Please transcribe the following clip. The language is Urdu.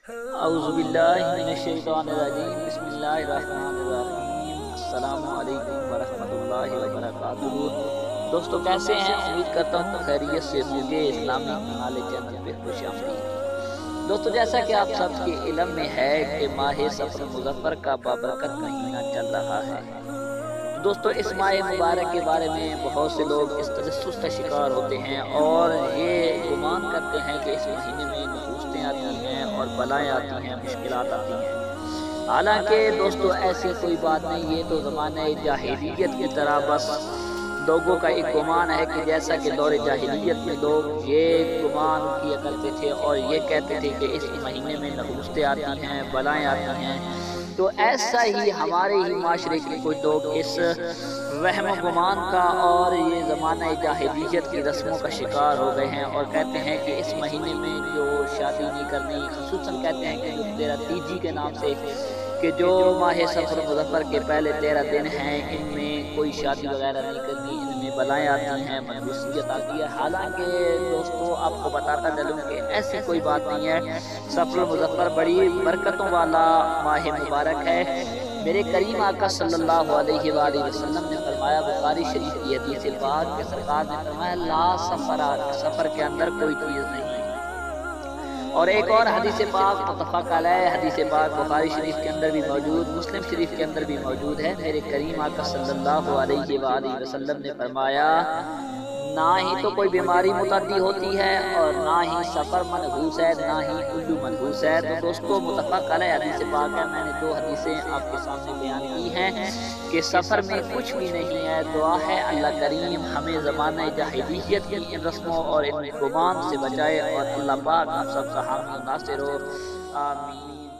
اعوذ باللہ من الشیطان الرجیم، بسم اللہ الرحمن الرحیم۔ السلام علیکم ورحمۃ اللہ وبرکاتہ۔ دوستو کیسے ہیں؟ امید کرتا ہوں خیریت سے ہوں گے۔ اسلامی کنالے چینل پہ خوش آمدید۔ دوستو جیسا کہ آپ سب کے علم میں ہے کہ ماہ صفر مظفر کا بابرکت مہینہ چل رہا ہے۔ دوستو اس ماہ مبارک کے بارے میں بہت سے لوگ اس تجسس کا شکار ہوتے ہیں اور یہ گمان کرتے ہیں کہ اس مہینے میں نحوستیں آتی ہیں اور بلائیں آتی ہیں، مشکلات آتی ہیں۔ حالانکہ دوستو ایسی کوئی بات نہیں، یہ تو زمانہ جاہلیت کی طرح بس لوگوں کا ایک گمان ہے کہ جیسا کہ دور جاہلیت میں لوگ یہ گمان کیا کرتے تھے اور یہ کہتے تھے کہ اس مہینے میں نحوستیں آتی ہیں، بلائیں آتی ہیں، تو ایسا ہی ہمارے ہی معاشرے کے کوئی لوگ اس وہم و گمان کا اور یہ زمانہ جاہلیت کی رسموں کا شکار ہو گئے ہیں اور کہتے ہیں کہ اس مہینے میں جو شادی نہیں کرنی، خصوصاً کہتے ہیں کہ جو 13 تیجی کے نام سے کہ جو ماہ صفر مظفر کے پہلے 13 دن ہیں، ان میں کوئی شادی وغیرہ نہیں کرنی، ان میں بلائیں آتی ہیں، منحوسیت آتی ہے۔ حالانکہ دوستو آپ کو بتاتا چلوں کہ ایسی کوئی بات نہیں ہے۔ صفر مظفر بڑی برکتوں والا ماہ مبارک ہے۔ میرے کریم آقا صلی اللہ علیہ وآلہ وسلم نے فرمایا، بخاری شریف کی حدیث پاک کہ سرکار نے فرمایا لا سفر کے اندر کوئی چیز نہیں۔ اور ایک اور حدیث پاک متفق علیہ حدیث پاک بخاری شریف کے اندر بھی موجود، مسلم شریف کے اندر بھی موجود ہے۔ میرے کریم آقا صلی اللہ علیہ وآلہ وسلم نے فرمایا، نہ ہی تو کوئی بیماری متعدی ہوتی ہے اور نہ ہی سفر منحوس ہے، نہ ہی الو منحوس ہے۔ تو دوستو متفق علیہ حدیث پاک ہے۔ میں نے دو حدیثیں آپ کے سامنے بیان کی ہیں کہ سفر میں کچھ بھی نہیں ہے۔ دعا ہے اللہ کریم ہمیں زمانہ جاہلیت کی ان رسموں اور ان گمان سے بچائے اور اللہ پاک ہم سب کا حامی و ناصر ہو، آمین۔